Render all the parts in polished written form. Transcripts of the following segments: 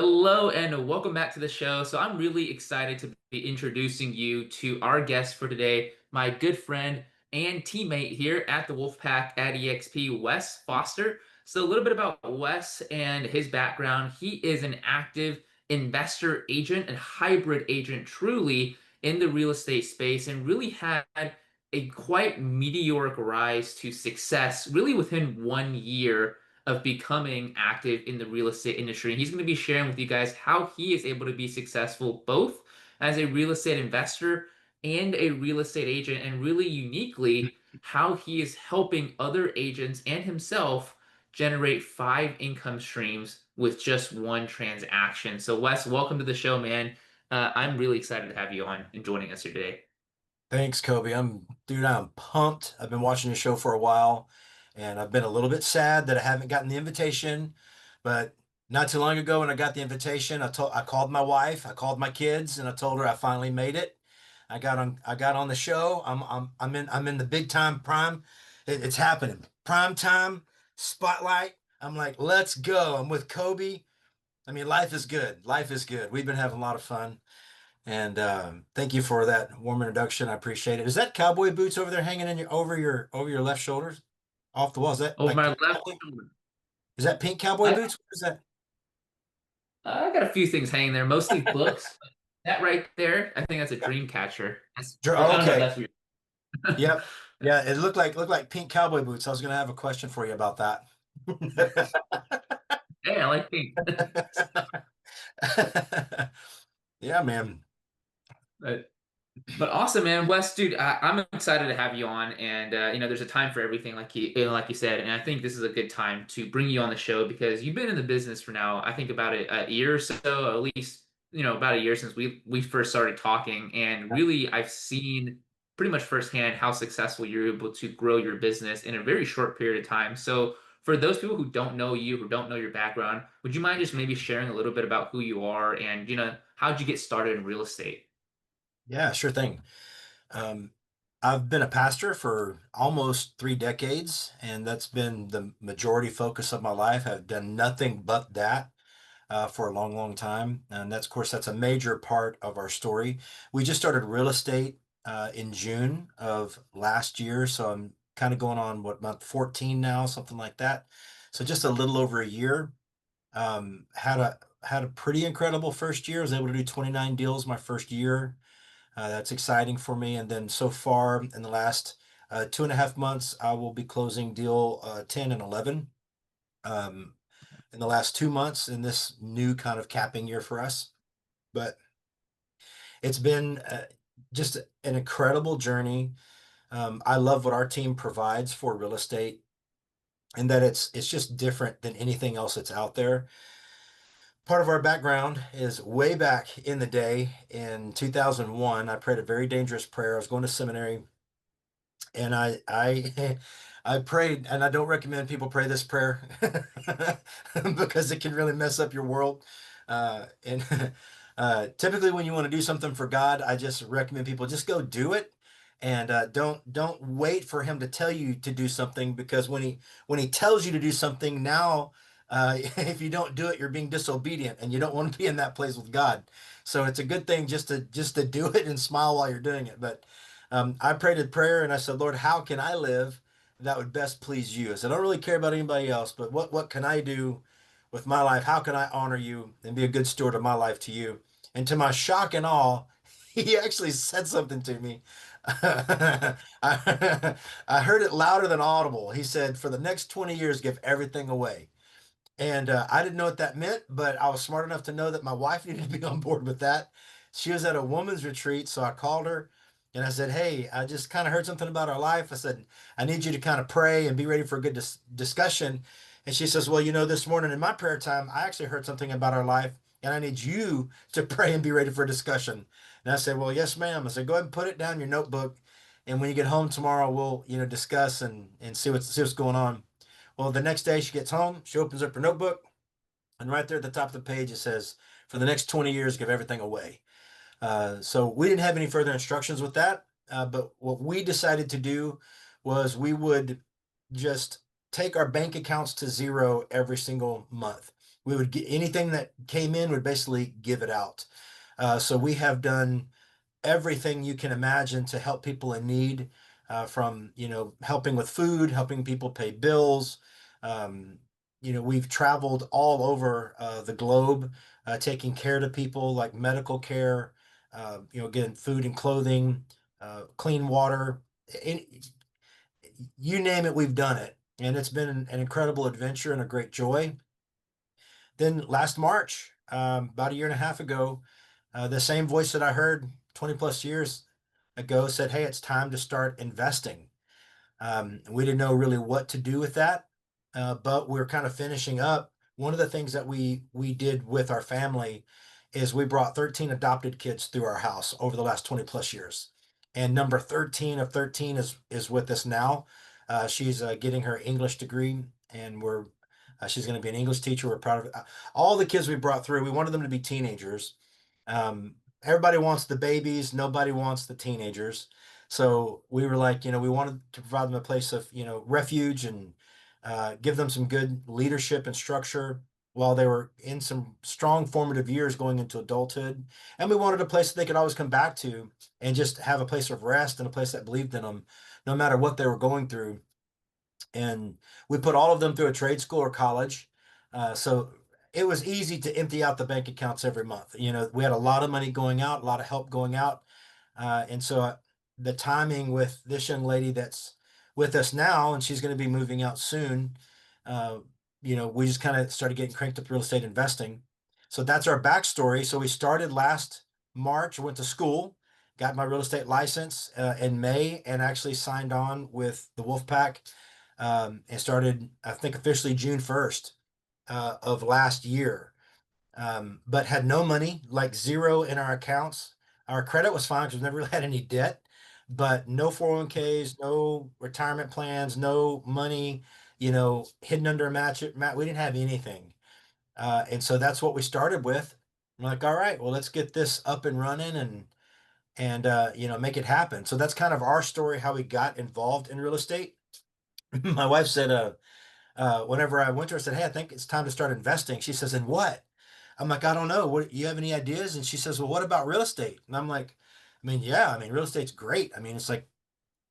Hello and welcome back to the show. So I'm really excited to be introducing you to our guest for today, my good friend and teammate here at the Wolfpack at EXP, Wes Foster. So a little bit about Wes and his background. He is an active investor agent and hybrid agent truly in the real estate space and really had a quite meteoric rise to success really within 1 year of becoming active in the real estate industry. And he's going to be sharing with you guys how he is able to be successful both as a real estate investor and a real estate agent, and really uniquely, how he is helping other agents and himself generate five income streams with just one transaction. So, Wes, welcome to the show, man. I'm really excited to have you on and joining us here today. Thanks, Kobe. I'm pumped. I've been watching the show for a while, and I've been a little bit sad that I haven't gotten the invitation. But not too long ago, when I got the invitation, I called my wife, I called my kids, and I told her I finally made it. I got on the show. I'm in the big time prime. It's happening. Prime time spotlight. I'm like, let's go. I'm with Kobe. I mean, life is good. Life is good. We've been having a lot of fun. And thank you for that warm introduction. I appreciate it. Is that cowboy boots over there hanging in your over your left shoulders, off the wall? Is that Over like my pink left cowboy? shoulder, Is that pink cowboy I, boots? What is that? I got a few things hanging there, mostly books. That right there, I think that's a dream catcher. Or I Oh, don't know if okay. that's weird. Yep. Yeah, it looked like pink cowboy boots. I was gonna have a question for you about that. Hey, I like pink. Yeah, man. But but awesome, man. Wes, dude, I'm excited to have you on, and there's a time for everything, like you said, and I think this is a good time to bring you on the show because you've been in the business for now, I think about a year or so, at least, about a year since we first started talking, and really, I've seen pretty much firsthand how successful you're able to grow your business in a very short period of time. So, for those people who don't know you, who don't know your background, would you mind just maybe sharing a little bit about who you are and how'd you get started in real estate? Yeah, sure thing. Um, I've been a pastor for almost 3 decades, and that's been the majority focus of my life. I've done nothing but that for a long, long time. And that's, of course, that's a major part of our story. We just started real estate in June of last year. So I'm kind of going on what, month 14 now, something like that. So just a little over a year. Had a pretty incredible first year. I was able to do 29 deals my first year. That's exciting for me. And then so far in the last 2.5 months, I will be closing deal 10 and 11. Um, in the last 2 months in this new kind of capping year for us. But it's been just an incredible journey. I love what our team provides for real estate, and that it's just different than anything else that's out there. Part of our background is way back in the day in 2001. I prayed a very dangerous prayer. I was going to seminary, and I prayed, and I don't recommend people pray this prayer because it can really mess up your world. And typically, when you want to do something for God, I just recommend people just go do it, and don't wait for Him to tell you to do something, because when He tells you to do something now. If you don't do it, you're being disobedient, and you don't want to be in that place with God. So it's a good thing just to do it and smile while you're doing it. But I prayed a prayer and I said, Lord, how can I live that would best please you? I said, I don't really care about anybody else, but what can I do with my life? How can I honor you and be a good steward of my life to you? And to my shock and awe, he actually said something to me. I, I heard it louder than audible. He said, for the next 20 years, give everything away. And I didn't know what that meant, but I was smart enough to know that my wife needed to be on board with that. She was at a woman's retreat, so I called her and I said, "Hey, I just kind of heard something about our life." I said, "I need you to kind of pray and be ready for a good discussion." And she says, "Well, this morning in my prayer time, I actually heard something about our life, and I need you to pray and be ready for a discussion." And I said, "Well, yes, ma'am." I said, "Go ahead and put it down in your notebook, and when you get home tomorrow, we'll discuss and see what's going on." Well, the next day she gets home, she opens up her notebook, and right there at the top of the page it says, "For the next 20 years, give everything away." So we didn't have any further instructions with that, but what we decided to do was we would just take our bank accounts to zero every single month. We would get anything that came in, would basically give it out. So we have done everything you can imagine to help people in need, from helping with food, helping people pay bills. Um, we've traveled all over the globe, taking care to people like medical care, again, food and clothing, clean water. Any, you name it, we've done it, and it's been an incredible adventure and a great joy. Then last March, about a year and a half ago, the same voice that I heard 20 plus years ago said, "Hey, it's time to start investing." We didn't know really what to do with that, but we are kind of finishing up. One of the things that we did with our family is we brought 13 adopted kids through our house over the last 20 plus years. And number 13 of 13 is with us now. She's getting her English degree, and she's going to be an English teacher. We're proud of it. All the kids we brought through, we wanted them to be teenagers. Everybody wants the babies, nobody wants the teenagers. So we were like, we wanted to provide them a place of, refuge, and give them some good leadership and structure while they were in some strong formative years going into adulthood. And we wanted a place that they could always come back to and just have a place of rest and a place that believed in them, no matter what they were going through. And we put all of them through a trade school or college. So it was easy to empty out the bank accounts every month. We had a lot of money going out, a lot of help going out. And so the timing with this young lady that's with us now, and she's going to be moving out soon, uh, we just kind of started getting cranked up real estate investing. So that's our backstory. So we started last March, went to school, got my real estate license in May, and actually signed on with the Wolfpack, and started, I think, officially June 1st of last year. But had no money, like zero in our accounts. Our credit was fine because we've never really had any debt, but no 401ks, no retirement plans, no money, hidden under a mat. We didn't have anything. And so that's what we started with. I'm like, all right, well, let's get this up and running, and make it happen. So that's kind of our story, how we got involved in real estate. My wife said, whenever I went to her, I said, "Hey, I think it's time to start investing." She says, "In what?" I'm like, "I don't know. What, you have any ideas?" And she says, "Well, what about real estate?" And I'm like, yeah, real estate's great. It's like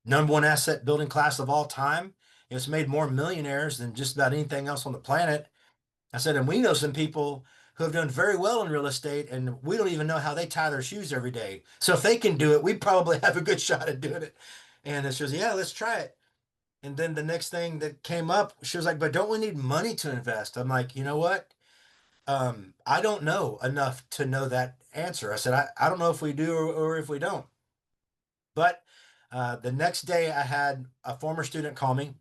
number one asset building class of all time. It's made more millionaires than just about anything else on the planet." I said, "And we know some people who have done very well in real estate, and we don't even know how they tie their shoes every day. So if they can do it, we probably have a good shot at doing it." And she was, "Yeah, let's try it." And then the next thing that came up, she was like, "But don't we need money to invest?" I'm like, "You know what? I don't know enough to know that answer." I said, I don't know if we do, or if we don't. But the next day, I had a former student call me,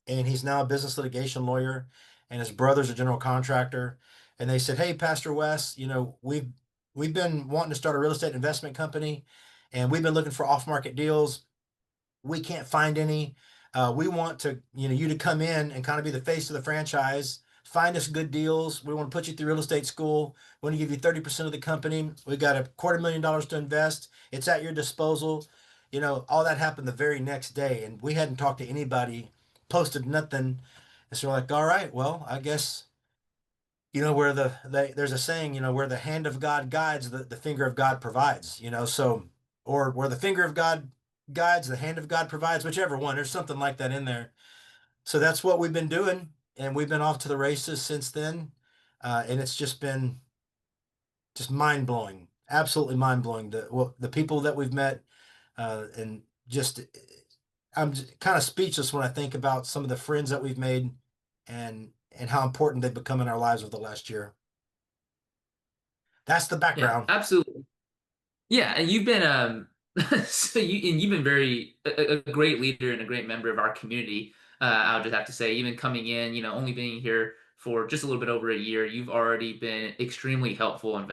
and he's now a business litigation lawyer, and his brother's a general contractor. And they said, "Hey, Pastor Wes, we've been wanting to start a real estate investment company, and we've been looking for off-market deals. We can't find any. We want to, you to come in and kind of be the face of the franchise. Find us good deals. We want to put you through real estate school. We want to give you 30% of the company. We got $250,000 to invest. It's at your disposal." All that happened the very next day, and we hadn't talked to anybody, posted nothing. And so we're like, all right, well, I guess, where there's a saying, where the hand of God guides, the finger of God provides, so, or where the finger of God guides, the hand of God provides, whichever one. There's something like that in there. So that's what we've been doing, and we've been off to the races since then. And it's just been just mind blowing, absolutely mind blowing. The people that we've met, and just I'm kind of speechless when I think about some of the friends that we've made, and how important they've become in our lives over the last year. That's the Yeah, background. absolutely. Yeah, and you've been you've been a great leader and a great member of our community. I'll just have to say, even coming in, only being here for just a little bit over a year, you've already been extremely helpful and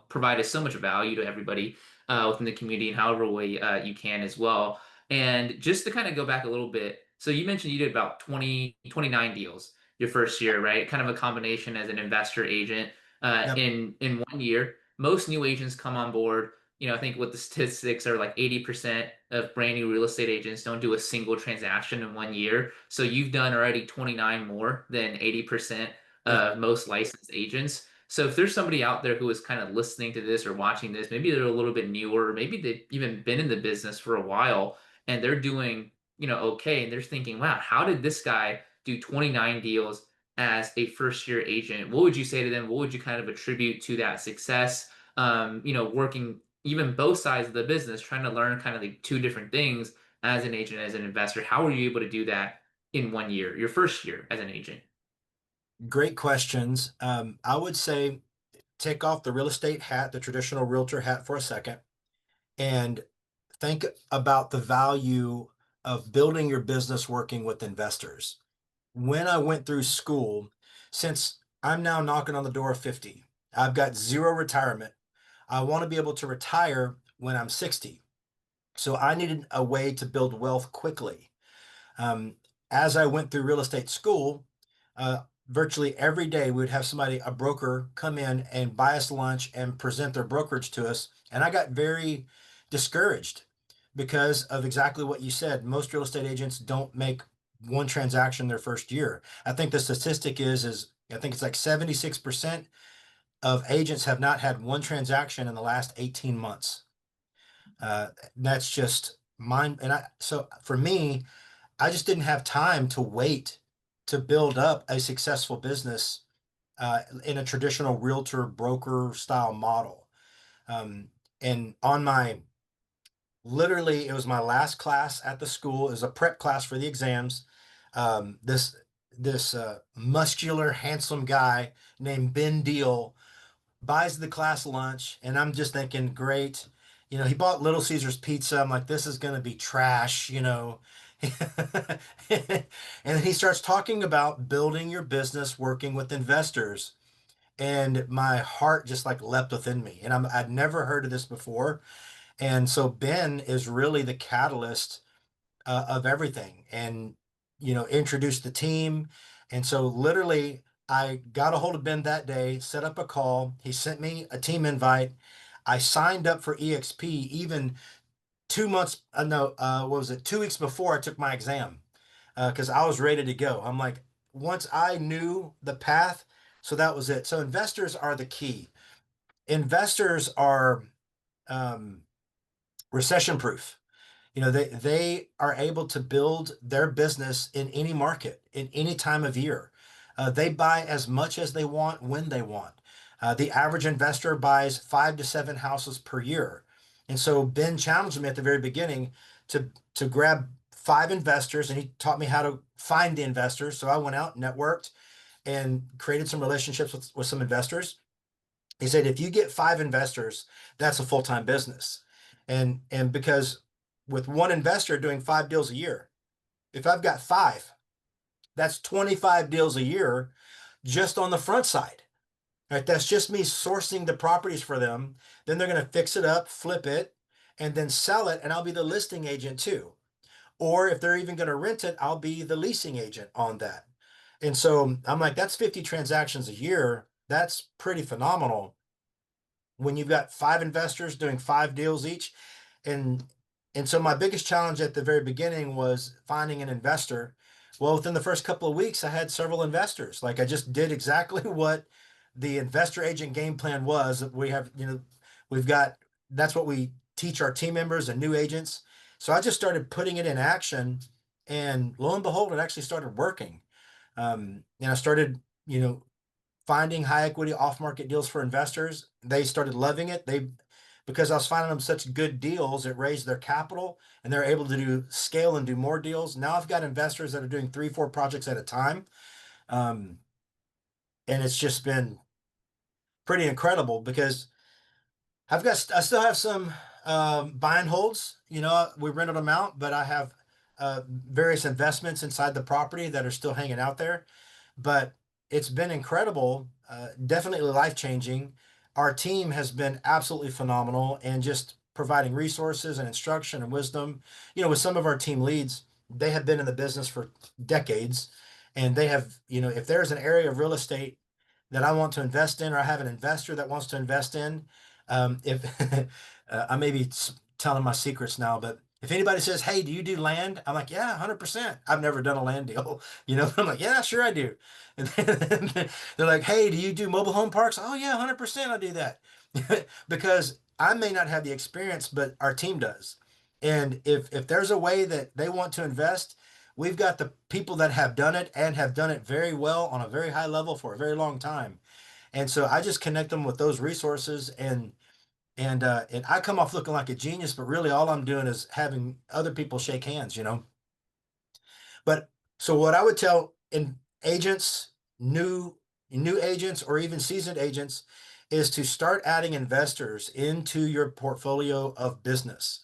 provided so much value to everybody within the community in however way you can as well. And just to kind of go back a little bit, so you mentioned you did about 29 deals your first year, right? Kind of a combination as an investor agent Yep. in 1 year. Most new agents come on board. I think what the statistics are, like 80% of brand new real estate agents don't do a single transaction in 1 year. So you've done already 29 more than 80% Yeah. most licensed agents. So if there's somebody out there who is kind of listening to this or watching this, maybe they're a little bit newer, or maybe they've even been in the business for a while and they're doing, okay, and they're thinking, wow, how did this guy do 29 deals as a first year agent? What would you say to them? What would you kind of attribute to that success? Working even both sides of the business, trying to learn kind of the two different things as an agent, as an investor. How were you able to do that in 1 year, your first year as an agent? Great questions. I would say take off the real estate hat, the traditional realtor hat for a second, and think about the value of building your business working with investors. When I went through school, since I'm now knocking on the door of 50, I've got zero retirement. I want to be able to retire when I'm 60. So I needed a way to build wealth quickly. Um, as I went through real estate school, virtually every day we would have somebody, a broker, come in and buy us lunch and present their brokerage to us. And I got very discouraged because of exactly what you said. Most real estate agents don't make one transaction their first year. I think the statistic is I think it's like 76% of agents have not had one transaction in the last 18 months. That's just mine. And so for me, I just didn't have time to wait to build up a successful business in a traditional realtor broker style model. Um, and on my literally, it was my last class at the school. It was a prep class for the exams. This muscular, handsome guy named Ben Deal buys the class lunch, and I'm just thinking, great. He bought Little Caesars pizza. I'm like, this is going to be trash. And then he starts talking about building your business, working with investors. And my heart just like leapt within me. And I'd never heard of this before. And so Ben is really the catalyst of everything and, introduced the team. And so literally, I got a hold of Ben that day, set up a call. He sent me a team invite. I signed up for EXP even 2 months, no, what was it? 2 weeks before I took my exam because I was ready to go. I'm like, once I knew the path, so that was it. So investors are the key. Investors are um, recession proof. They are able to build their business in any market, in any time of year. They buy as much as they want when they want. The average investor buys 5 to 7 houses per year. And so Ben challenged me at the very beginning to grab 5 investors, and he taught me how to find the investors. So I went out, networked, and created some relationships with some investors. He said, if you get 5 investors, that's a full-time business. And because with one investor doing 5 deals a year, if I've got five, that's 25 deals a year just on the front side. Right? That's just me sourcing the properties for them. Then they're going to fix it up, flip it, and then sell it, and I'll be the listing agent too. Or if they're even going to rent it, I'll be the leasing agent on that. And so I'm like, that's 50 transactions a year. That's pretty phenomenal when you've got 5 investors doing 5 deals each. And and so my biggest challenge at the very beginning was finding an investor. Well, within the first couple of weeks, I had several investors. Like I just did exactly what the investor agent game plan was. We have, we've got that's what we teach our team members and new agents. So I just started putting it in action, and lo and behold, it actually started working. And I started, finding high equity off market deals for investors. They started loving it. Because I was finding them such good deals, it raised their capital and they're able to do scale and do more deals. Now I've got investors that are doing 3, 4 projects at a time. Um, and it's just been pretty incredible because I still have some buy and holds. We rented them out, but I have various investments inside the property that are still hanging out there. But it's been incredible, definitely life changing. Our team has been absolutely phenomenal and just providing resources and instruction and wisdom. With some of our team leads, they have been in the business for decades, and they have, if there's an area of real estate that I want to invest in, or I have an investor that wants to invest in, if I may be telling my secrets now, but If anybody says, "Hey, do you do land?" I'm like, "Yeah, 100%. I've never done a land deal." I'm like, "Yeah, sure I do." And then they're like, "Hey, do you do mobile home parks?" "Oh yeah, 100% I do that." Because I may not have the experience, but our team does. And if there's a way that they want to invest, we've got the people that have done it and have done it very well on a very high level for a very long time. And so I just connect them with those resources, and I come off looking like a genius, but really all I'm doing is having other people shake hands. But so what I would tell in agents, new agents or even seasoned agents is to start adding investors into your portfolio of business.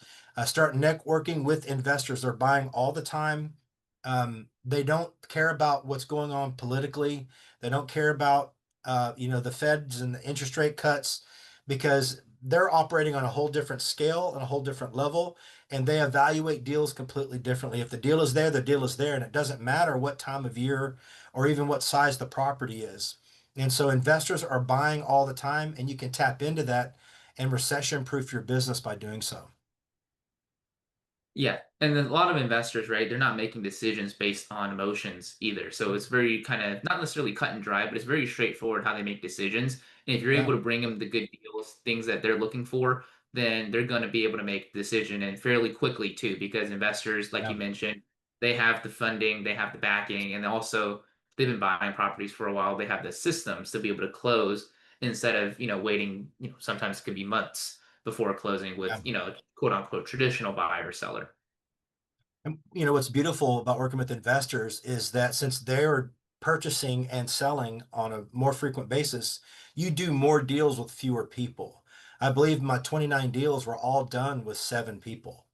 Start networking with investors. They're buying all the time. They don't care about what's going on politically. They don't care about the Feds and the interest rate cuts because they're operating on a whole different scale and a whole different level, and they evaluate deals completely differently. If the deal is there, the deal is there, and it doesn't matter what time of year or even what size the property is. And so investors are buying all the time, and you can tap into that and recession proof your business by doing so. Yeah, and then a lot of investors, right? They're not making decisions based on emotions either. So it's very kind of not necessarily cut and dry, but it's very straightforward how they make decisions. And if you're able Yeah, to bring them the good deals, things that they're looking for, then they're going to be able to make the decision and fairly quickly too, because investors, like yeah. you mentioned, they have the funding, they have the backing, and also they've been buying properties for a while. They have the systems to be able to close instead of, waiting, sometimes it could be months before closing with, Yeah. quote unquote traditional buyer or seller. And what's beautiful about working with investors is that since they're purchasing and selling on a more frequent basis, you do more deals with fewer people. I believe my 29 deals were all done with 7 people.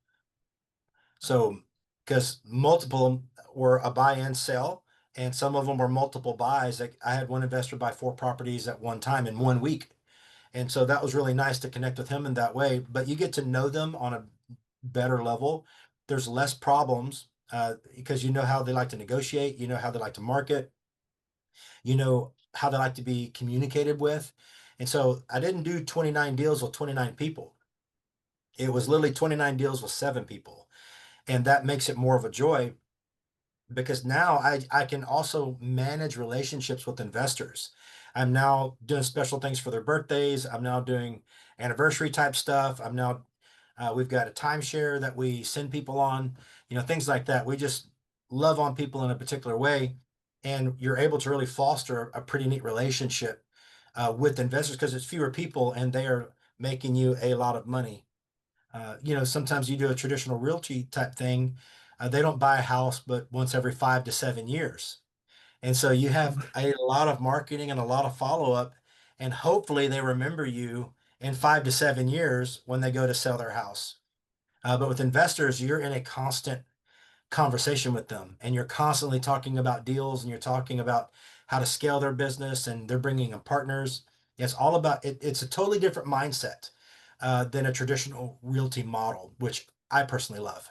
So, because multiple were a buy and sell, and some of them were multiple buys. Like I had one investor buy 4 properties at one time in one week. And so that was really nice to connect with him in that way. But you get to know them on a better level. There's less problems because you know how they like to negotiate, you know how they like to market, you know how they like to be communicated with. And so I didn't do 29 deals with 29 people. It was literally 29 deals with 7 people. And that makes it more of a joy because now I can also manage relationships with investors. I'm now doing special things for their birthdays. I'm now doing anniversary type stuff. We've got a timeshare that we send people on, things like that. We just love on people in a particular way. And you're able to really foster a pretty neat relationship with investors because it's fewer people and they are making you a lot of money. Sometimes you do a traditional realty type thing. They don't buy a house but once every 5 to 7 years. And so you have a lot of marketing and a lot of follow up, and hopefully they remember you in 5 to 7 years when they go to sell their house. But with investors, you're in a constant conversation with them and you're constantly talking about deals and you're talking about how to scale their business and they're bringing in partners. It's all about it. It's a totally different mindset than a traditional realty model, which I personally love.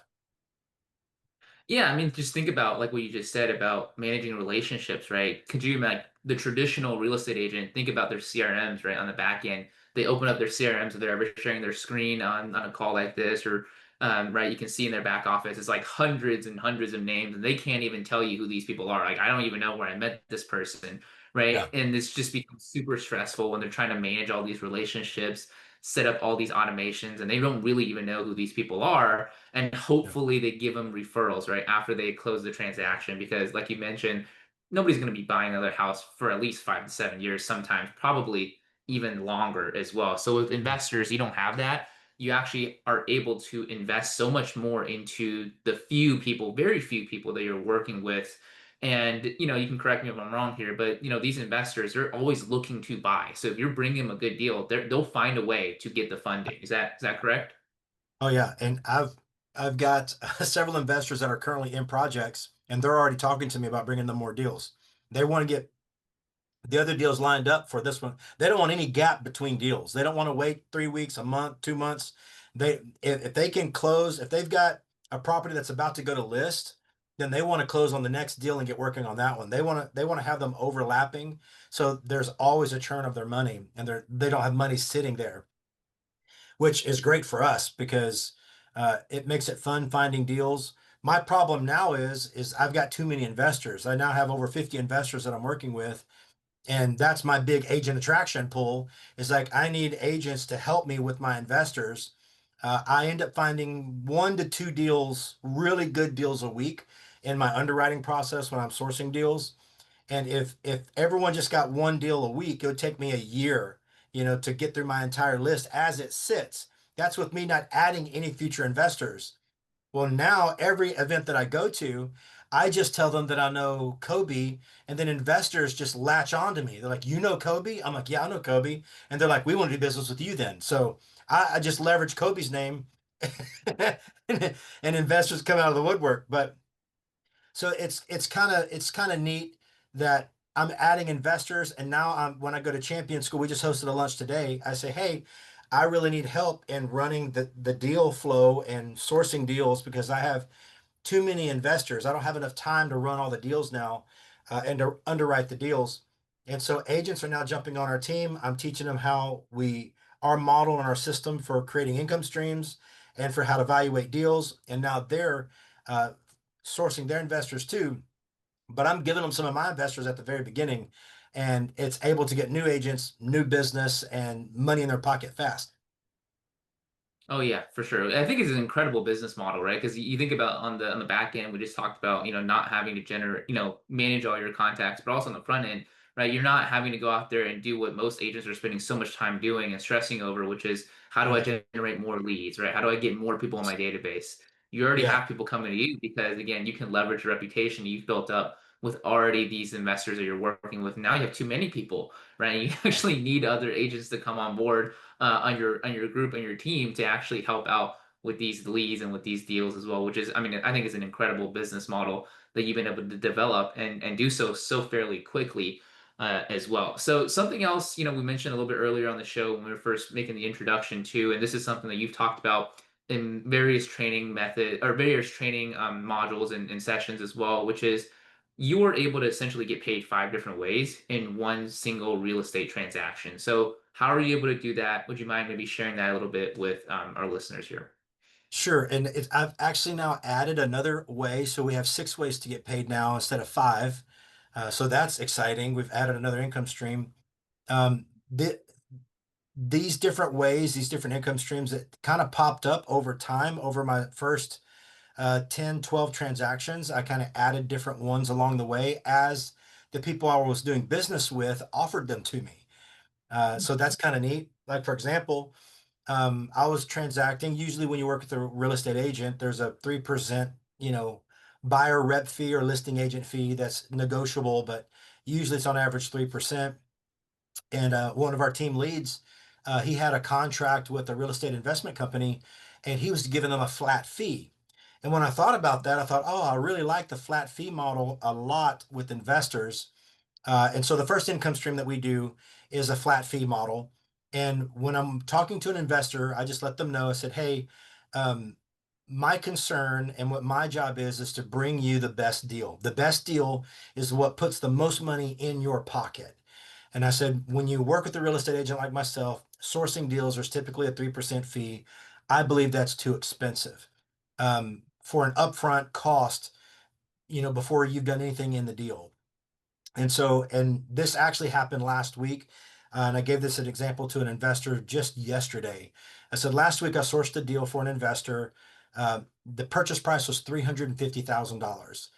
Yeah, I mean, just think about like what you just said about managing relationships, right? Could you like the traditional real estate agent think about their CRMs, right, on the back end? They open up their CRMs so they're ever sharing their screen on a call like this, or right, you can see in their back office it's like hundreds and hundreds of names, and they can't even tell you who these people are. Like, I don't even know where I met this person, right? Yeah. And this just becomes super stressful when they're trying to manage all these relationships, set up all these automations, and they don't really even know who these people are, and Yeah. hopefully they give them referrals right after they close the transaction because like you mentioned, nobody's going to be buying another house for at least 5 to 7 years, sometimes probably even longer as well. So with investors you don't have that. You actually are able to invest so much more into the few people, very few people that you're working with. And you can correct me if I'm wrong here, but these investors, they're always looking to buy. So if you're bringing them a good deal, they'll find a way to get the funding. Is that correct? Oh yeah, and I've got several investors that are currently in projects, and they're already talking to me about bringing them more deals. They want to get the other deals lined up for this one. They don't want any gap between deals. They don't want to wait 3 weeks, a month, 2 months. If they can close, if they've got a property that's about to go to list, then they want to close on the next deal and get working on that one. They want to have them overlapping, so there's always a churn of their money, and they don't have money sitting there, which is great for us because It makes it fun finding deals. My problem now is I've got too many investors. I now have over 50 investors that I'm working with, and that's my big agent attraction pool. Is like I need agents to help me with my investors. I end up finding 1 to 2 deals, really good deals a week in my underwriting process when I'm sourcing deals. And if everyone just got 1 deal a week, it would take me a year, to get through my entire list as it sits. That's with me not adding any future investors. Well, now every event that I go to, I just tell them that I know Kobe, and then investors just latch on to me. They're like, "You know Kobe?" I'm like, "Yeah, I know Kobe." And they're like, "We want to do business with you then." So I just leverage Kobe's name, and investors come out of the woodwork. But so it's kind of neat that I'm adding investors, and now when I go to Champion School, we just hosted a lunch today. I say, hey, I really need help in running the deal flow and sourcing deals because I have too many investors. I don't have enough time to run all the deals now, and to underwrite the deals. And so agents are now jumping on our team. I'm teaching them how our model and our system for creating income streams and for how to evaluate deals. And now they're uh, sourcing their investors too. But I'm giving them some of my investors at the very beginning, and it's able to get new agents, new business, and money in their pocket fast. Oh yeah, for sure. I think it's an incredible business model, right? Because you think about on the back end, we just talked about, not having to generate, manage all your contacts, but also on the front end, right? You're not having to go out there and do what most agents are spending so much time doing and stressing over, which is how do I Right. generate more leads, right? How do I get more people in my database? You already Yeah. have people coming to you because again, you can leverage the reputation you've built up with already these investors that you're working with. Now you have too many people, right? You actually need other agents to come on board on your group and your team to actually help out with these leads and with these deals as well, which is, I mean, I think is an incredible business model that you've been able to develop and do so fairly quickly as well. So something else, we mentioned a little bit earlier on the show when we were first making the introduction to, and this is something that you've talked about in various training method or various training modules and sessions as well, which is you were able to essentially get paid 5 different ways in one single real estate transaction. So, how are you able to do that? Would you mind maybe sharing that a little bit with our listeners here? Sure. And I've actually now added another way. So we have 6 ways to get paid now instead of five. So that's exciting. We've added another income stream. Um, the, these different ways, these different income streams that kind of popped up over time over my first 10, 12 transactions. I kind of added different ones along the way as the people I was doing business with offered them to me. So that's kind of neat. Like, for example, I was transacting. Usually, when you work with a real estate agent, there's a 3%, buyer rep fee or listing agent fee that's negotiable, but usually it's on average 3%. And one of our team leads, he had a contract with a real estate investment company, and he was giving them a flat fee. And when I thought about that, I thought, oh, I really like the flat fee model a lot with investors. And so the first income stream that we do is a flat fee model. And when I'm talking to an investor, I just let them know, I said, hey, um, my concern and what my job is to bring you the best deal. The best deal is what puts the most money in your pocket. And I said, when you work with a real estate agent like myself, sourcing deals is typically a 3% fee. I believe that's too expensive for an upfront cost, before you've done anything in the deal. And this actually happened last week. And I gave this an example to an investor just yesterday. I said, last week I sourced a deal for an investor. The purchase price was $350,000.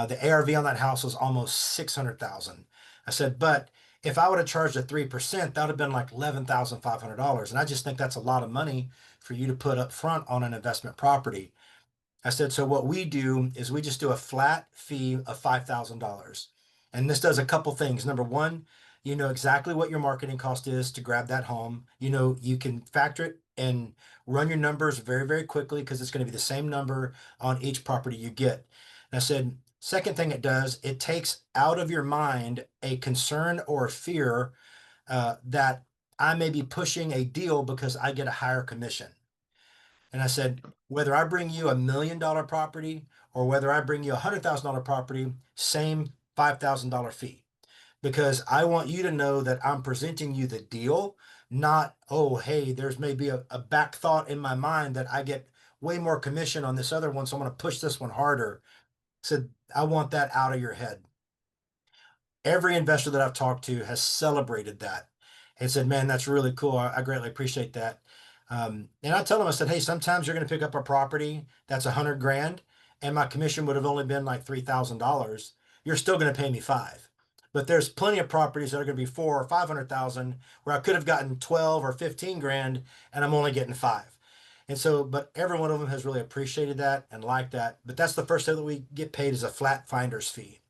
The ARV on that house was almost 600,000. I said, but if I would have charged a 3%, that would have been like $11,500. And I just think that's a lot of money for you to put up front on an investment property. I said, so what we do is we just do a flat fee of $5,000. And this does a couple things. Number one, you know exactly what your marketing cost is to grab that home. You can factor it and run your numbers very, very quickly because it's going to be the same number on each property you get. And I said, second thing it does, it takes out of your mind a concern or a fear that I may be pushing a deal because I get a higher commission. And I said, whether I bring you $1 million property or whether I bring you $100,000 property, same $5,000 fee. Because I want you to know that I'm presenting you the deal, not, oh, hey, there's maybe a back thought in my mind that I get way more commission on this other one, so I'm going to push this one harder. I said, I want that out of your head. Every investor that I've talked to has celebrated that and said, man, that's really cool. I greatly appreciate that. And I tell them, I said, hey, sometimes you're going to pick up a property that's 100 grand and my commission would have only been like $3,000. You're still going to pay me five. But there's plenty of properties that are going to be 4 or 500,000 where I could have gotten 12 or 15 grand and I'm only getting five. And so, but every one of them has really appreciated that and liked that. But that's the first thing that we get paid is a flat finder's fee.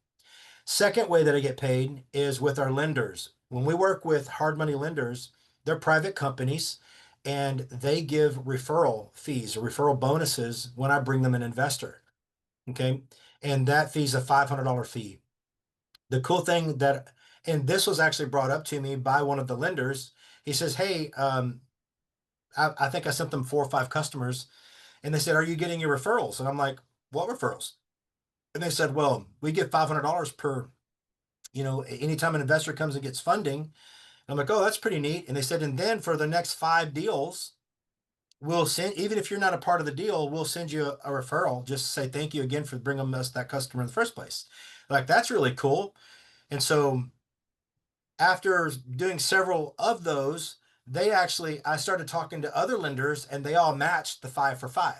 Second way that I get paid is with our lenders. When we work with hard money lenders, they're private companies and they give referral fees or referral bonuses when I bring them an investor. Okay. And that fee is a $500 fee. The cool thing that, and this was actually brought up to me by one of the lenders. He says, hey, I think I sent them 4 or 5 customers and they said, are you getting your referrals? And I'm like, what referrals? And they said, well, we get $500 per anytime an investor comes and gets funding. I'm like, oh, that's pretty neat. And they said, and then for the next 5 deals, we'll send, even if you're not a part of the deal, we'll send you a referral just to say thank you again for bringing us that customer in the first place. Like, that's really cool. And so after doing several of those, I started talking to other lenders and they all matched the 5 for 5.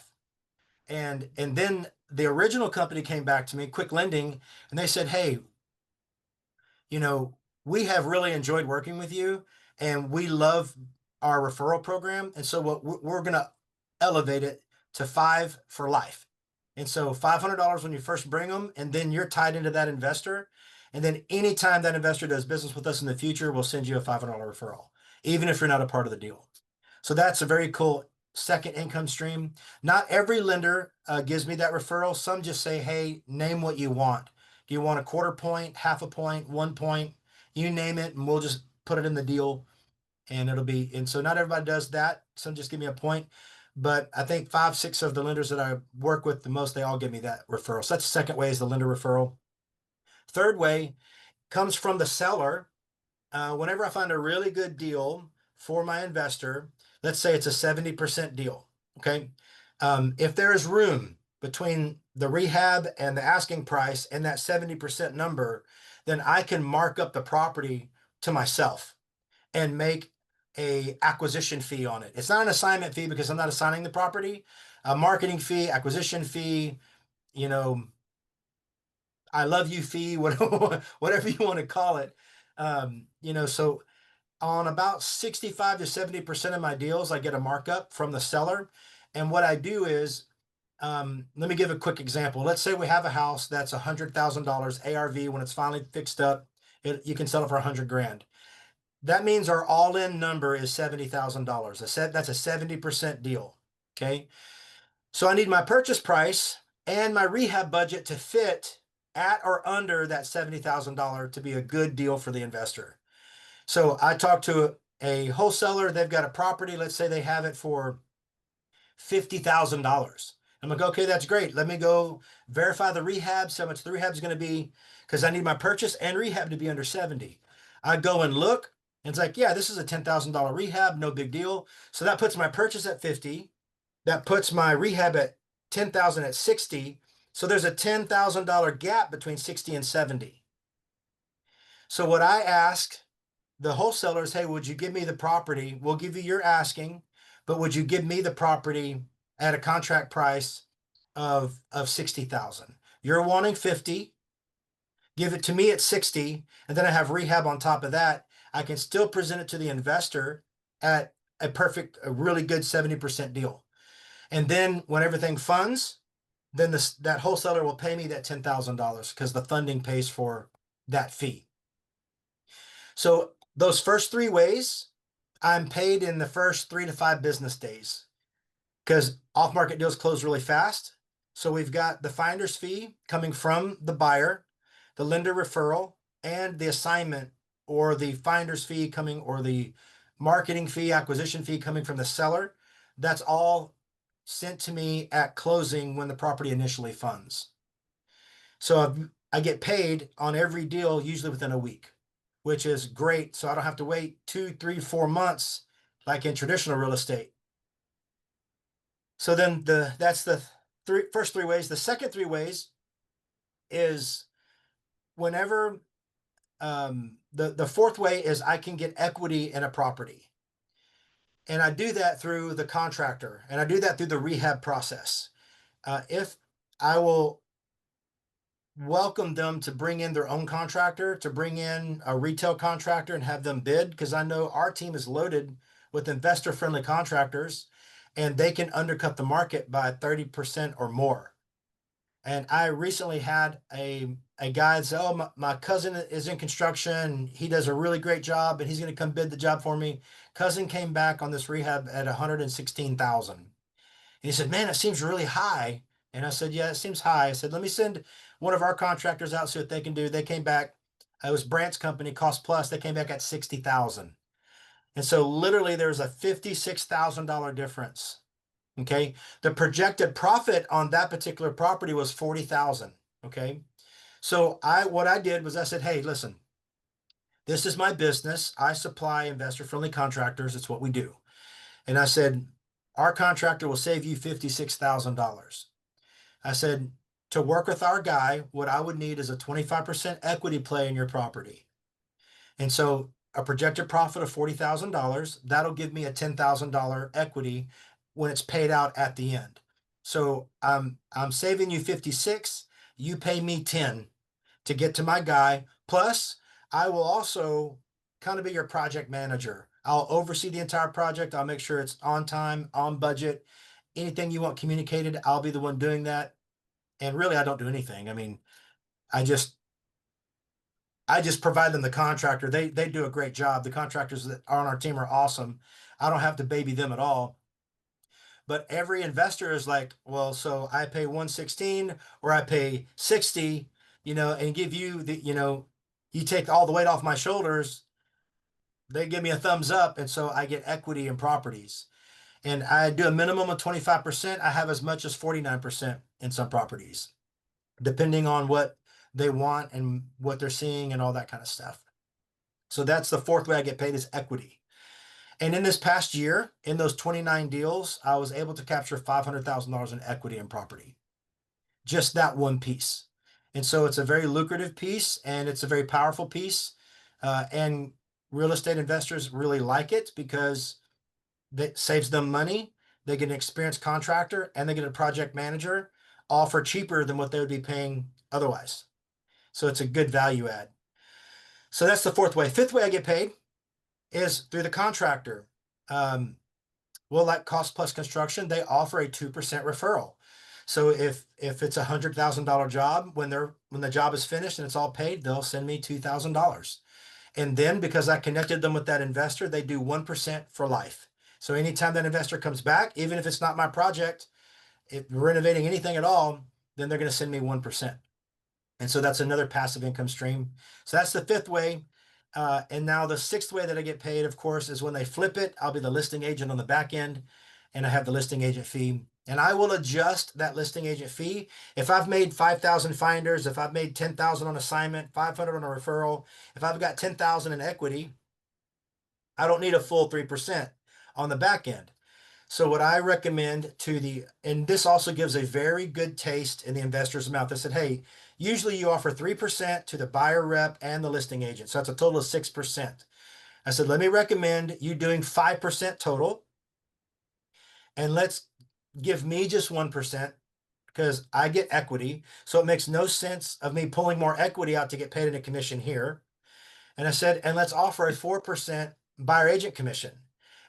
And then the original company came back to me, Quick Lending, and they said, hey, you know, we have really enjoyed working with you and we love our referral program. And so what we're going to elevate it to 5 for life. And so $500 when you first bring them, and then you're tied into that investor. And then anytime that investor does business with us in the future, we'll send you a $500 referral, even if you're not a part of the deal. So that's a very cool second income stream. Not every lender gives me that referral. Some just say, hey, name what you want. Do you want a quarter point, half a point, 1 point? You name it, and we'll just put it in the deal. And it'll be, and so not everybody does that. Some just give me a point. But I think 5, 6 of the lenders that I work with the most, they all give me that referral. So that's the second way is the lender referral. Third way comes from the seller. Whenever I find a really good deal for my investor, let's say it's a 70% deal. Okay. If there is room between the rehab and the asking price and that 70% number, then I can mark up the property to myself and make a acquisition fee on it. It's not an assignment fee because I'm not assigning the property. A marketing fee, acquisition fee, you know, I love you fee, whatever you want to call it. So on about 65 to 70% of my deals, I get a markup from the seller. And what I do is, let me give a quick example. Let's say we have a house that's $100,000 ARV. When it's finally fixed up, you can sell it for 100 grand. That means our all-in number is $70,000. That's a 70% deal. Okay. So I need my purchase price and my rehab budget to fit at or under that $70,000 to be a good deal for the investor. So I talked to a wholesaler. They've got a property. Let's say they have it for $50,000. I'm like, okay, that's great. Let me go verify the rehab, see how much the rehab is going to be, because I need my purchase and rehab to be under 70. I go and look, and it's like, yeah, this is a $10,000 rehab, no big deal. So that puts my purchase at 50. That puts my rehab at 10,000 at 60. So there's a $10,000 gap between 60 and 70. So what I ask the wholesalers, hey, would you give me the property? We'll give you your asking, but would you give me the property at a contract price of 60,000? You're wanting 50, give it to me at 60, and then I have rehab on top of that. I can still present it to the investor at a really good 70% deal. And then when everything funds, then that wholesaler will pay me that $10,000 because the funding pays for that fee. So those first 3 ways, I'm paid in the first 3 to 5 business days because off-market deals close really fast. So we've got the finder's fee coming from the buyer, the lender referral, and the assignment or the finder's fee coming or the marketing fee, acquisition fee coming from the seller. That's all sent to me at closing when the property initially funds. So I get paid on every deal usually within a week, which is great. So I don't have to wait 2, 3, 4 months like in traditional real estate. So then that's the first three ways. The second three ways is whenever the fourth way is I can get equity in a property. And I do that through the contractor and I do that through the rehab process. If I will welcome them to bring in their own contractor, to bring in a retail contractor and have them bid, because I know our team is loaded with investor friendly contractors and they can undercut the market by 30% or more. And I recently had a guy say, "Oh, my cousin is in construction. He does a really great job, and he's going to come bid the job for me." Cousin came back on this rehab at 116,000. And he said, "Man, it seems really high." And I said, "Yeah, it seems high." I said, "Let me send one of our contractors out, see what they can do." They came back. It was Brant's company, Cost Plus. They came back at 60,000. And so literally there's a $56,000 difference. Okay. The projected profit on that particular property was 40,000. Okay. So what I did was I said, "Hey, listen, this is my business. I supply investor friendly contractors. It's what we do." And I said, "Our contractor will save you $56,000. I said, "To work with our guy, what I would need is a 25% equity play in your property." And so a projected profit of $40,000, that'll give me a $10,000 equity when it's paid out at the end. So I'm saving you 56, you pay me 10 to get to my guy. Plus, I will also kind of be your project manager. I'll oversee the entire project. I'll make sure it's on time, on budget. Anything you want communicated, I'll be the one doing that. And really, I don't do anything. I mean, I just I just provide them the contractor. They do a great job. The contractors that are on our team are awesome. I don't have to baby them at all. But every investor is like, "Well, so I pay 116 or I pay 60, and give you you take all the weight off my shoulders." They give me a thumbs up, and so I get equity in properties. And I do a minimum of 25%. I have as much as 49% in some properties, depending on what they want and what they're seeing and all that kind of stuff. So that's the fourth way I get paid is equity. And in this past year, in those 29 deals, I was able to capture $500,000 in equity in property, just that one piece. And so it's a very lucrative piece and it's a very powerful piece. And real estate investors really like it because it saves them money. They get an experienced contractor and they get a project manager, all for cheaper than what they would be paying otherwise. So it's a good value add. So that's the fourth way. Fifth way I get paid is through the contractor. Um, well, like Cost Plus Construction, they offer a 2% referral. So if it's $100,000 job, when the job is finished and it's all paid, they'll send me $2,000. And then because I connected them with that investor, they do 1% for life. So anytime that investor comes back, even if it's not my project, if renovating anything at all, then they're going to send me 1%. And so that's another passive income stream. So that's the fifth way. And now the sixth way that I get paid, of course, is when they flip it. I'll be the listing agent on the back end, and I have the listing agent fee. And I will adjust that listing agent fee. If I've made 5,000 finders, if I've made 10,000 on assignment, 500 on a referral, if I've got 10,000 in equity, I don't need a full 3% on the back end. So what I recommend and this also gives a very good taste in the investor's mouth. I said, "Hey, usually you offer 3% to the buyer rep and the listing agent. So that's a total of 6%. I said, "Let me recommend you doing 5% total. And let's give me just 1% because I get equity. So it makes no sense of me pulling more equity out to get paid in a commission here." And I said, "And let's offer a 4% buyer agent commission."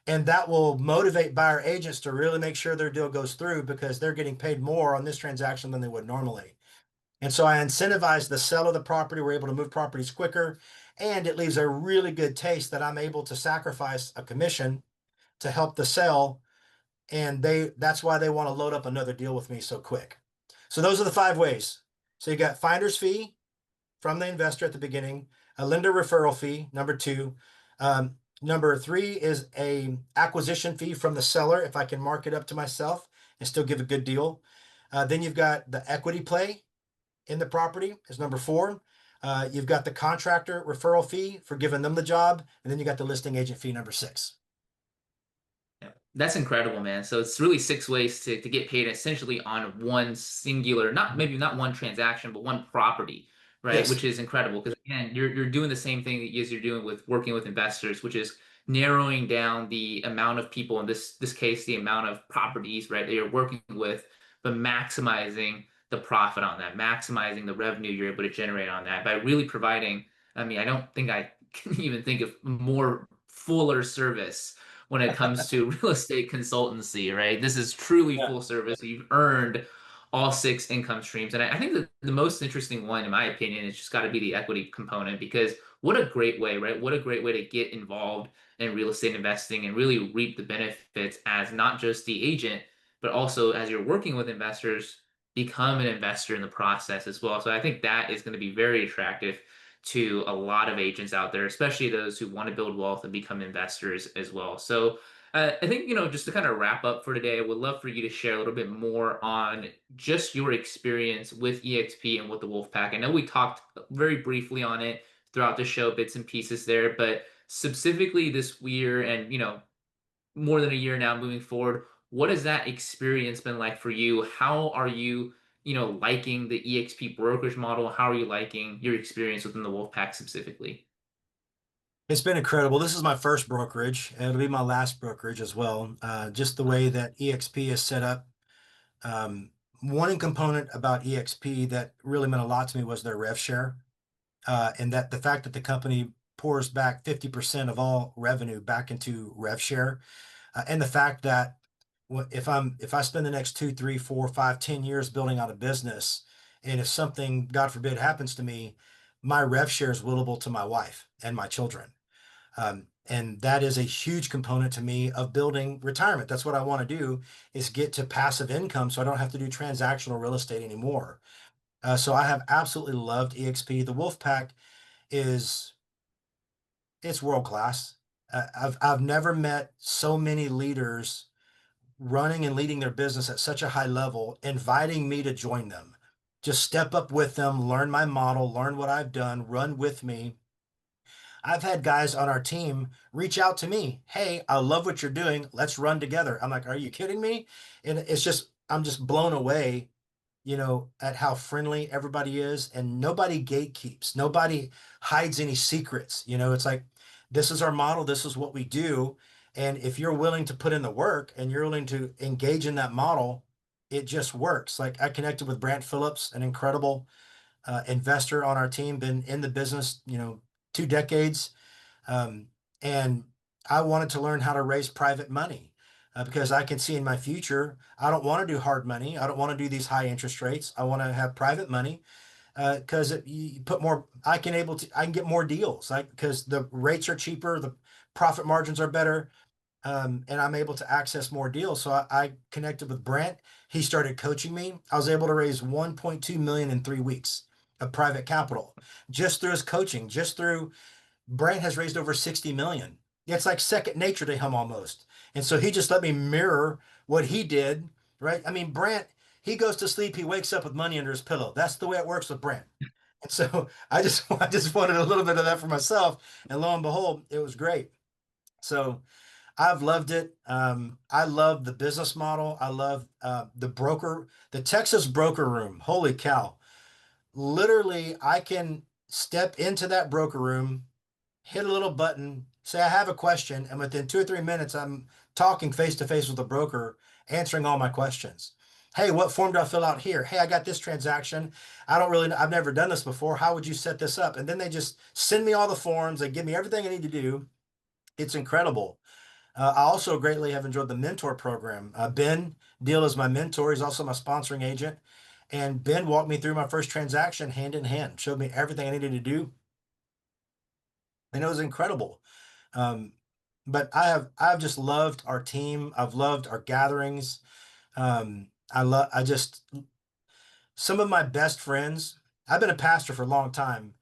And that will motivate buyer agents to really make sure their deal goes through because they're getting paid more on this transaction than they would normally. And so I incentivize the sale of the property. We're able to move properties quicker. And it leaves a really good taste that I'm able to sacrifice a commission to help the sale. And that's why they want to load up another deal with me so quick. So those are the five ways. So you got finder's fee from the investor at the beginning, a lender referral fee, number two. Number three is a acquisition fee from the seller if I can mark it up to myself and still give a good deal. Then you've got the equity play in the property is number four. You've got the contractor referral fee for giving them the job, and then you got the listing agent fee number six. That's incredible, man. So it's really six ways to get paid essentially on one singular, not maybe not one transaction, but one property, right? Yes. Which is incredible because again, you're doing the same thing as you're doing with working with investors, which is narrowing down the amount of people in this case, the amount of properties, right, that you're working with, but maximizing the profit on that, maximizing the revenue you're able to generate on that by really providing. I mean, I don't think I can even think of more fuller service when it comes to real estate consultancy, right? This is truly Yeah. full service. You've earned all six income streams. And I think that the most interesting one, in my opinion, is just got to be the equity component because what a great way, right? What a great way to get involved in real estate investing and really reap the benefits as not just the agent, but also as you're working with investors, become an investor in the process as well. So I think that is going to be very attractive to a lot of agents out there, especially those who want to build wealth and become investors as well. So I think, just to kind of wrap up for today, I would love for you to share a little bit more on just your experience with EXP and with the Wolfpack. I know we talked very briefly on it throughout the show, bits and pieces there, but specifically this year and, more than a year now moving forward, what has that experience been like for you? How are you, liking the EXP brokerage model? How are you liking your experience within the Wolfpack specifically? It's been incredible. This is my first brokerage, and it'll be my last brokerage as well. Just the way that EXP is set up. One component about EXP that really meant a lot to me was their rev share, and that the fact that the company pours back 50% of all revenue back into rev share, and the fact that if I spend the next 2, 3, 4, 5, 10 years building out a business, and if something, God forbid, happens to me, my rev share is willable to my wife and my children. And that is a huge component to me of building retirement. That's what I want to do is get to passive income so I don't have to do transactional real estate anymore. So I have absolutely loved EXP. The Wolfpack is it's world class. I've never met so many leaders running and leading their business at such a high level, inviting me to join them. Just step up with them, learn my model, learn what I've done, run with me. I've had guys on our team reach out to me. Hey, I love what you're doing. Let's run together. I'm like, are you kidding me? And it's just, I'm just blown away, at how friendly everybody is, and nobody gatekeeps. Nobody hides any secrets. It's like, this is our model. This is what we do. And if you're willing to put in the work and you're willing to engage in that model, it just works. Like I connected with Brant Phillips, an incredible investor on our team, been in the business, 2 decades. Um, and I wanted to learn how to raise private money because I can see in my future, I don't want to do hard money. I don't want to do these high interest rates. I want to have private money because you put more, I can get more deals, like because the rates are cheaper, the profit margins are better, and I'm able to access more deals. So I connected with Brent. He started coaching me. I was able to raise 1.2 million in 3 weeks of private capital just through his coaching, just through Brent has raised over 60 million. It's like second nature to him almost. And so he just let me mirror what he did, right? I mean, Brent, he goes to sleep, he wakes up with money under his pillow. That's the way it works with Brent. And so I just wanted a little bit of that for myself. And lo and behold, it was great. So I've loved it. I love the business model. I love the Texas broker room. Holy cow. Literally, I can step into that broker room, hit a little button, say I have a question, and within 2 or 3 minutes, I'm talking face to face with a broker, answering all my questions. Hey, what form do I fill out here? Hey, I got this transaction. I've never done this before. How would you set this up? And then they just send me all the forms. They give me everything I need to do. It's incredible. I also greatly have enjoyed the mentor program. Ben Deal is my mentor. He's also my sponsoring agent. And Ben walked me through my first transaction hand in hand, showed me everything I needed to do. And it was incredible. Um, but I've just loved our team. I've loved our gatherings. I just some of my best friends. I've been a pastor for a long time,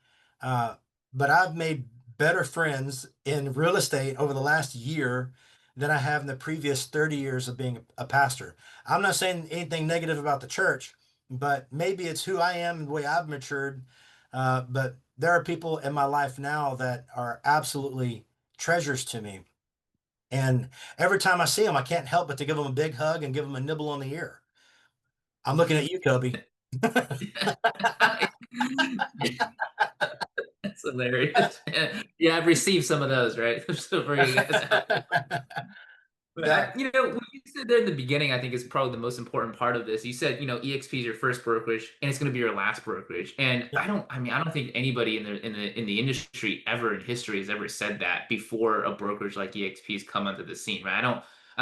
uh, but I've made better friends in real estate over the last year than I have in the previous 30 years of being a pastor. I'm not saying anything negative about the church, but maybe it's who I am and the way I've matured. But there are people in my life now that are absolutely treasures to me. And every time I see them, I can't help but to give them a big hug and give them a nibble on the ear. I'm looking at you, Kobe. That's hilarious. Yeah, I've received some of those, right? So for you guys out there. But Yeah, what you said there in the beginning, I think is probably the most important part of this. You said, EXP is your first brokerage and it's going to be your last brokerage. And yeah, I don't think anybody in the industry ever in history has ever said that before a brokerage like EXP has come onto the scene, right? I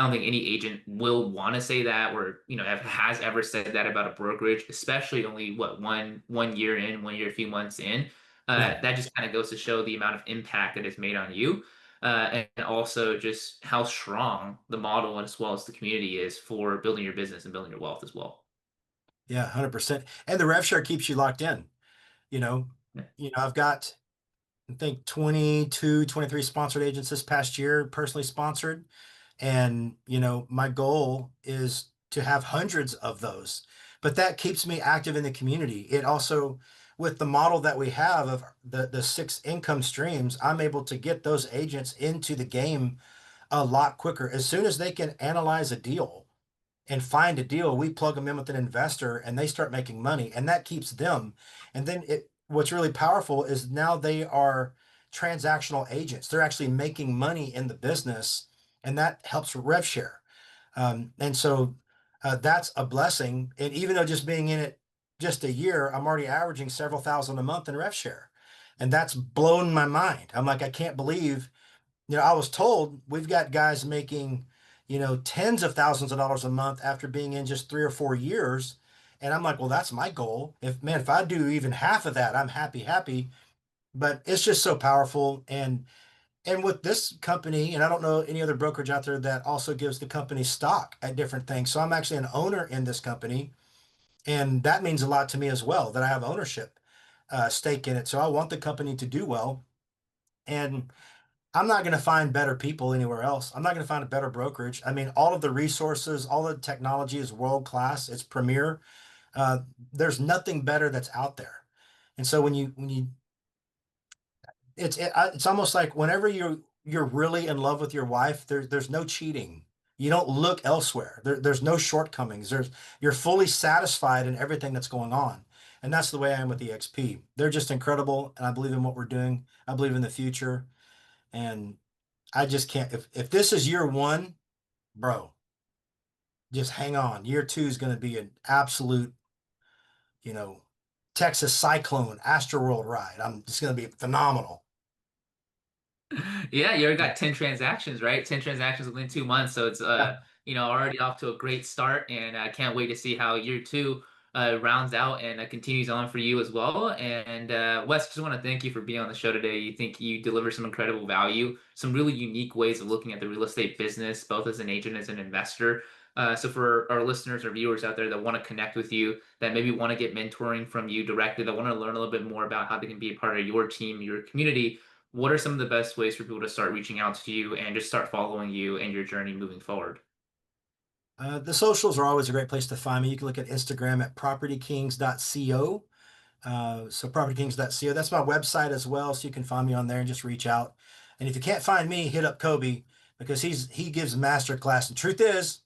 don't think any agent will want to say that or, has ever said that about a brokerage, especially only one year in, 1 year, a few months in. yeah. That just kind of goes to show the amount of impact that it's made on you and also just how strong the model as well as the community is for building your business and building your wealth as well. Yeah, 100%. And the rev share keeps you locked in. You know, Yeah. I've got, I think 22, 23 sponsored agents this past year, personally sponsored. And, my goal is to have hundreds of those. But that keeps me active in the community. It also, with the model that we have of the six income streams, I'm able to get those agents into the game a lot quicker. As soon as they can analyze a deal and find a deal, we plug them in with an investor and they start making money and that keeps them. And then what's really powerful is now they are transactional agents. They're actually making money in the business and that helps rev share. And so that's a blessing. And even though just being in it just a year, I'm already averaging several thousand a month in rev share. And that's blown my mind. I'm like, I can't believe I was told we've got guys making, tens of thousands of dollars a month after being in just 3 or 4 years. And I'm like, well, that's my goal. If I do even half of that, I'm happy, happy. But it's just so powerful. And with this company, and I don't know any other brokerage out there that also gives the company stock at different things. So I'm actually an owner in this company. And that means a lot to me as well, that I have ownership stake in it. So I want the company to do well. And I'm not going to find better people anywhere else. I'm not going to find a better brokerage. I mean, all of the resources, all the technology is world class. It's premier. Uh, there's nothing better that's out there. And so it's almost like whenever you're really in love with your wife, there's no cheating. You don't look elsewhere. There's no shortcomings. You're fully satisfied in everything that's going on. And that's the way I am with EXP. They're just incredible, and I believe in what we're doing. I believe in the future. And I just can't. If this is year one, bro, just hang on. Year two is going to be an absolute, you know, Texas Cyclone Astroworld ride. I'm just going to be phenomenal. Yeah, you already got 10 transactions, right? 10 transactions within 2 months. So it's Yeah. already off to a great start and I can't wait to see how year two rounds out and continues on for you as well. And Wes, just want to thank you for being on the show today. You think you deliver some incredible value, some really unique ways of looking at the real estate business, both as an agent, as an investor. So for our listeners or viewers out there that want to connect with you, that maybe want to get mentoring from you directly, that want to learn a little bit more about how they can be a part of your team, your community, what are some of the best ways for people to start reaching out to you and just start following you and your journey moving forward? The socials are always a great place to find me. You can look at Instagram at propertykings.co. So propertykings.co, that's my website as well. So you can find me on there and just reach out. And if you can't find me, hit up Kobe because he gives master class. The truth is,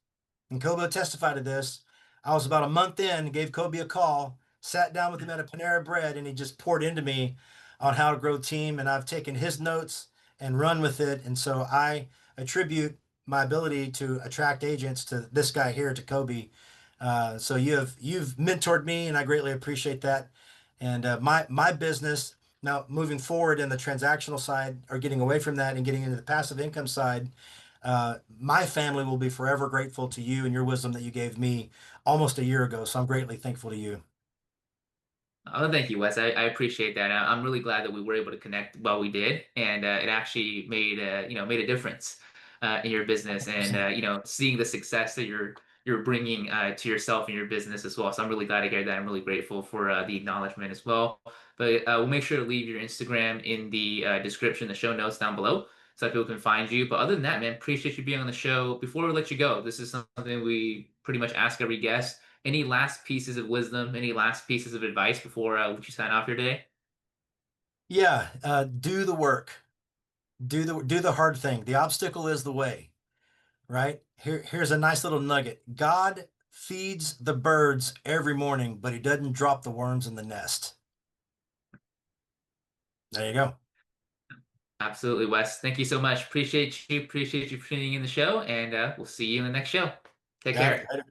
and Kobe will testify to this. I was about a month in, gave Kobe a call, sat down with him at a Panera Bread, and he just poured into me on how to grow team. And I've taken his notes and run with it. And so I attribute my ability to attract agents to this guy here, to Kobe. So you've mentored me, and I greatly appreciate that. And my business now moving forward in the transactional side, or getting away from that and getting into the passive income side, my family will be forever grateful to you and your wisdom that you gave me almost a year ago. So I'm greatly thankful to you. Oh, thank you, Wes. I appreciate that. I'm really glad that we were able to connect while we did, and it actually made a difference in your business, and 100%. seeing the success that you're bringing to yourself and your business as well. So I'm really glad to hear that. I'm really grateful for the acknowledgement as well. But we'll make sure to leave your Instagram in the description, the show notes down below, so that people can find you. But other than that, man, appreciate you being on the show. Before we let you go, this is something we pretty much ask every guest. Any last pieces of wisdom, any last pieces of advice before you sign off your day? Yeah, do the work. Do the hard thing. The obstacle is the way. right? Here's a nice little nugget. God feeds the birds every morning, but he doesn't drop the worms in the nest. There you go. Absolutely, Wes. Thank you so much. Appreciate you. Appreciate you for tuning in the show, and we'll see you in the next show. Take Got care. it.